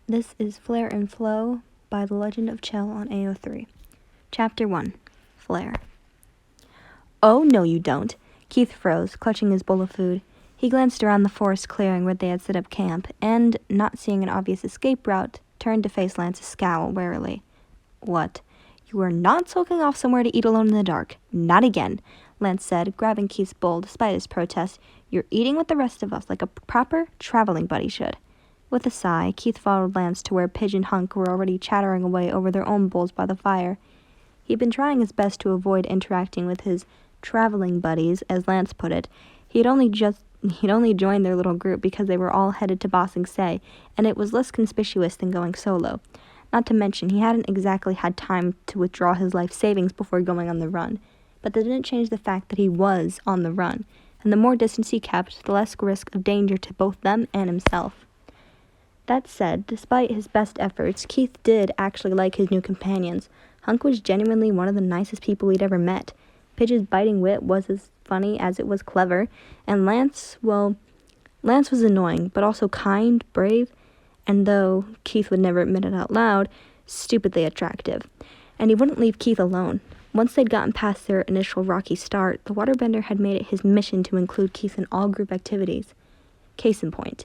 This is Flare and Flow by The Legend of Chel on AO3. Chapter 1. Flare. Oh, no you don't. Keith froze, clutching his bowl of food. He glanced around the forest clearing where they had set up camp, and, not seeing an obvious escape route, turned to face Lance's scowl warily. What? You are not sulking off somewhere to eat alone in the dark. Not again, Lance said, grabbing Keith's bowl despite his protest. You're eating with the rest of us like a proper traveling buddy should. With a sigh, Keith followed Lance to where Pidge and Hunk were already chattering away over their own bowls by the fire. He'd been trying his best to avoid interacting with his traveling buddies, as Lance put it. He'd only joined their little group because they were all headed to Ba Sing Se, and it was less conspicuous than going solo. Not to mention, he hadn't exactly had time to withdraw his life savings before going on the run. But that didn't change the fact that he was on the run, and the more distance he kept, the less risk of danger to both them and himself. That said, despite his best efforts, Keith did actually like his new companions. Hunk was genuinely one of the nicest people he'd ever met. Pidge's biting wit was as funny as it was clever, and Lance was annoying, but also kind, brave, and though Keith would never admit it out loud, stupidly attractive. And he wouldn't leave Keith alone. Once they'd gotten past their initial rocky start, the waterbender had made it his mission to include Keith in all group activities. Case in point.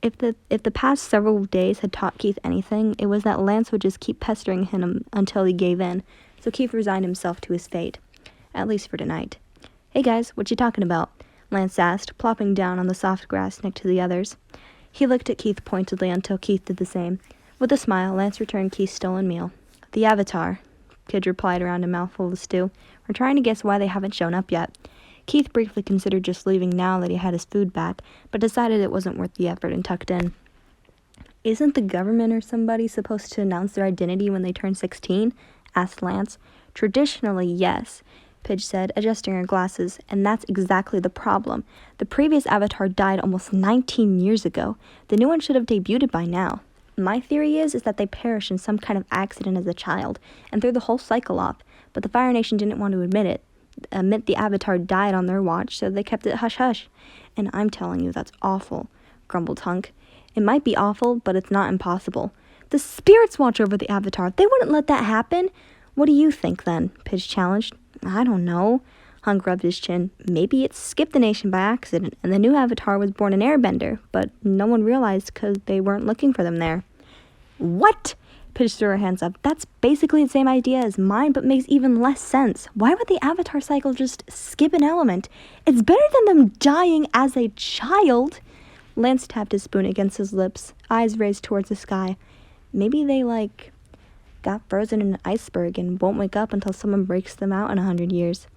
If the past several days had taught Keith anything, it was that Lance would just keep pestering him until he gave in, so Keith resigned himself to his fate. At least for tonight. Hey guys, what you talking about? Lance asked, plopping down on the soft grass next to the others. He looked at Keith pointedly until Keith did the same. With a smile, Lance returned Keith's stolen meal. The Avatar, Pidge replied around a mouthful of stew. We're trying to guess why they haven't shown up yet. Keith briefly considered just leaving now that he had his food back, but decided it wasn't worth the effort and tucked in. Isn't the government or somebody supposed to announce their identity when they turn 16? Asked Lance. Traditionally, yes, Pidge said, adjusting her glasses, and that's exactly the problem. The previous Avatar died almost 19 years ago. The new one should have debuted by now. My theory is that they perished in some kind of accident as a child, and threw the whole cycle off, but the Fire Nation didn't want to admit the Avatar died on their watch, so they kept it hush-hush. And I'm telling you, that's awful, grumbled Hunk. It might be awful, but it's not impossible. The spirits watch over the Avatar. They wouldn't let that happen. What do you think, then? Pidge challenged. I don't know. Hunk rubbed his chin. Maybe it skipped the nation by accident, and the new Avatar was born an Airbender, but no one realized because they weren't looking for them there. What? Pidge threw her hands up. That's basically the same idea as mine, but makes even less sense. Why would the Avatar cycle just skip an element? It's better than them dying as a child. Lance tapped his spoon against his lips, eyes raised towards the sky. Maybe they, got frozen in an iceberg and won't wake up until someone breaks them out in 100 years.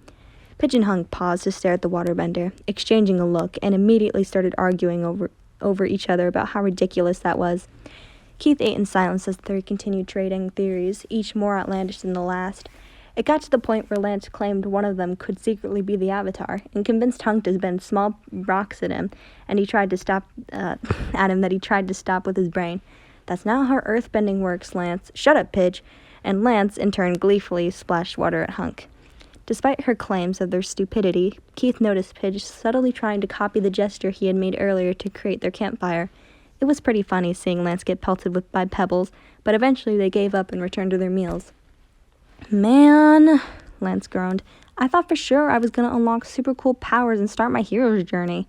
Pidge and Hunk paused to stare at the waterbender, exchanging a look, and immediately started arguing over each other about how ridiculous that was. Keith ate in silence as they continued trading theories, each more outlandish than the last. It got to the point where Lance claimed one of them could secretly be the Avatar, and convinced Hunk to bend small rocks at him, and he tried to stop with his brain. That's not how earthbending works, Lance. Shut up, Pidge. And Lance, in turn, gleefully splashed water at Hunk. Despite her claims of their stupidity, Keith noticed Pidge subtly trying to copy the gesture he had made earlier to create their campfire. It was pretty funny seeing Lance get pelted by pebbles, but eventually they gave up and returned to their meals. Man, Lance groaned. I thought for sure I was going to unlock super cool powers and start my hero's journey.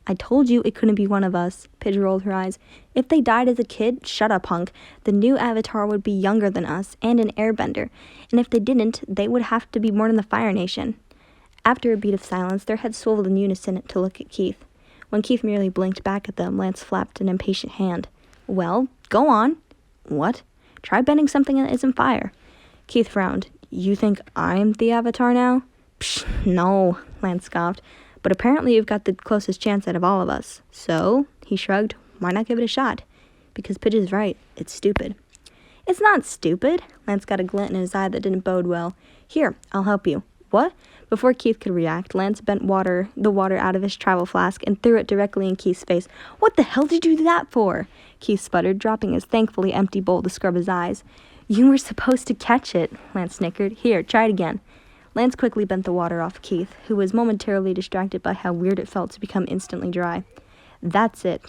I told you it couldn't be one of us, Pidge rolled her eyes. If they died as a kid, shut up, Hunk. The new Avatar would be younger than us, and an Airbender. And if they didn't, they would have to be born in the Fire Nation. After a beat of silence, their heads swiveled in unison to look at Keith. When Keith merely blinked back at them, Lance flapped an impatient hand. Well, go on. What? Try bending something that isn't fire. Keith frowned. You think I'm the Avatar now? Psh, no, Lance scoffed. But apparently you've got the closest chance out of all of us. So, he shrugged, why not give it a shot? Because Pidge is right. It's stupid. It's not stupid. Lance got a glint in his eye that didn't bode well. Here, I'll help you. What? Before Keith could react, Lance bent the water out of his travel flask and threw it directly in Keith's face. What the hell did you do that for? Keith sputtered, dropping his thankfully empty bowl to scrub his eyes. You were supposed to catch it, Lance snickered. Here, try it again. Lance quickly bent the water off Keith, who was momentarily distracted by how weird it felt to become instantly dry. That's it.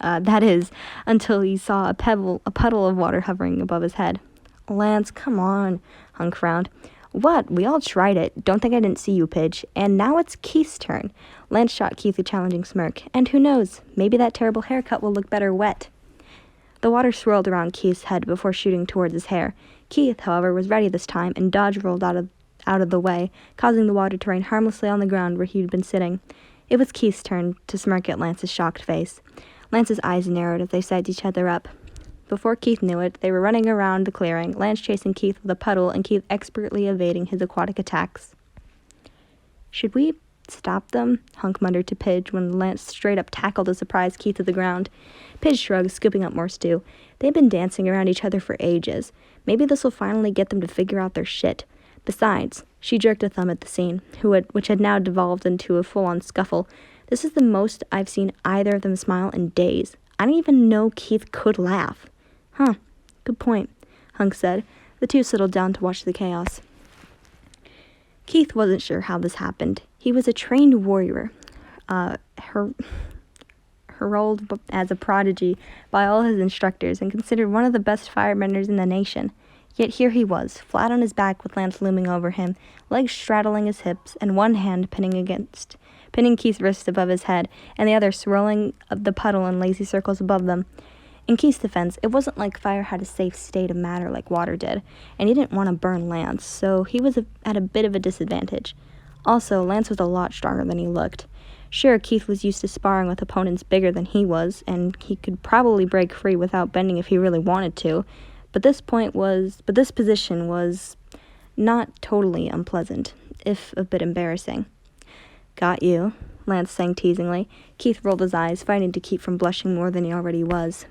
That is, until he saw a puddle of water hovering above his head. Lance, come on, Hunk frowned. What? We all tried it. Don't think I didn't see you, Pidge. And now it's Keith's turn. Lance shot Keith a challenging smirk. And who knows? Maybe that terrible haircut will look better wet. The water swirled around Keith's head before shooting towards his hair. Keith, however, was ready this time, and dodge rolled out of the way, causing the water to rain harmlessly on the ground where he'd been sitting. It was Keith's turn to smirk at Lance's shocked face. Lance's eyes narrowed as they sized each other up. Before Keith knew it, they were running around the clearing, Lance chasing Keith with a puddle and Keith expertly evading his aquatic attacks. Should we stop them? Hunk muttered to Pidge when Lance straight up tackled a surprised Keith to the ground. Pidge shrugged, scooping up more stew. They'd been dancing around each other for ages. Maybe this will finally get them to figure out their shit. Besides, she jerked a thumb at the scene, which had now devolved into a full-on scuffle. This is the most I've seen either of them smile in days. I didn't even know Keith could laugh. Huh, good point, Hunk said. The two settled down to watch the chaos. Keith wasn't sure how this happened. He was a trained warrior, heralded as a prodigy by all his instructors and considered one of the best firebenders in the nation. Yet here he was, flat on his back with Lance looming over him, legs straddling his hips, and one hand pinning Keith's wrist above his head, and the other swirling the puddle in lazy circles above them. In Keith's defense, it wasn't like fire had a safe state of matter like water did, and he didn't want to burn Lance, so he was at a bit of a disadvantage. Also, Lance was a lot stronger than he looked. Sure, Keith was used to sparring with opponents bigger than he was, and he could probably break free without bending if he really wanted to, but this position was not totally unpleasant, if a bit embarrassing. Got you, Lance sang teasingly. Keith rolled his eyes, fighting to keep from blushing more than he already was.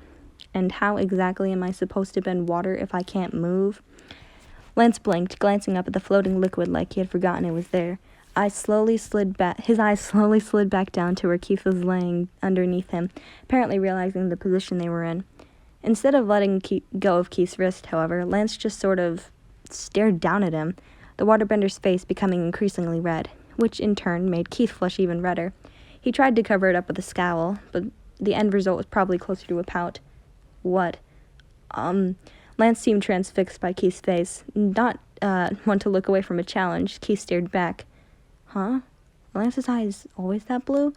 And how exactly am I supposed to bend water if I can't move? Lance blinked, glancing up at the floating liquid like he had forgotten it was there. His eyes slowly slid back down to where Keith was laying underneath him, apparently realizing the position they were in. Instead of letting go of Keith's wrist, however, Lance just sort of stared down at him, the waterbender's face becoming increasingly red, which in turn made Keith flush even redder. He tried to cover it up with a scowl, but the end result was probably closer to a pout. What? Lance seemed transfixed by Keith's face. Not one to look away from a challenge, Keith stared back. Huh? Were Lance's eyes always that blue?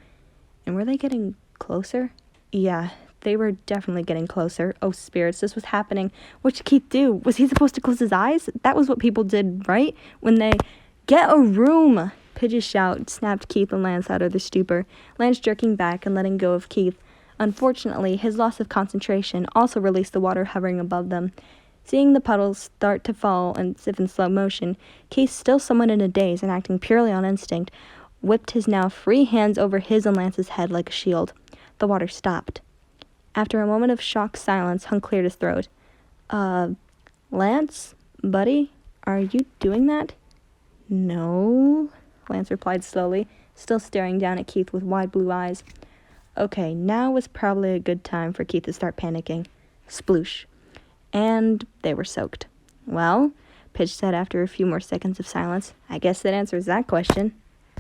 And were they getting closer? Yeah, they were definitely getting closer. Oh, spirits, this was happening. What should Keith do? Was he supposed to close his eyes? That was what people did, right? When they... Get a room! Pidge's shout snapped Keith and Lance out of their stupor, Lance jerking back and letting go of Keith. Unfortunately, his loss of concentration also released the water hovering above them. Seeing the puddles start to fall as if in slow motion, Keith, still somewhat in a daze and acting purely on instinct, whipped his now free hands over his and Lance's head like a shield. The water stopped. After a moment of shocked silence, Hunk cleared his throat. Lance? Buddy? Are you doing that? No, Lance replied slowly, still staring down at Keith with wide blue eyes. Okay, now was probably a good time for Keith to start panicking. Sploosh. And they were soaked. Well, Pidge said after a few more seconds of silence, I guess that answers that question.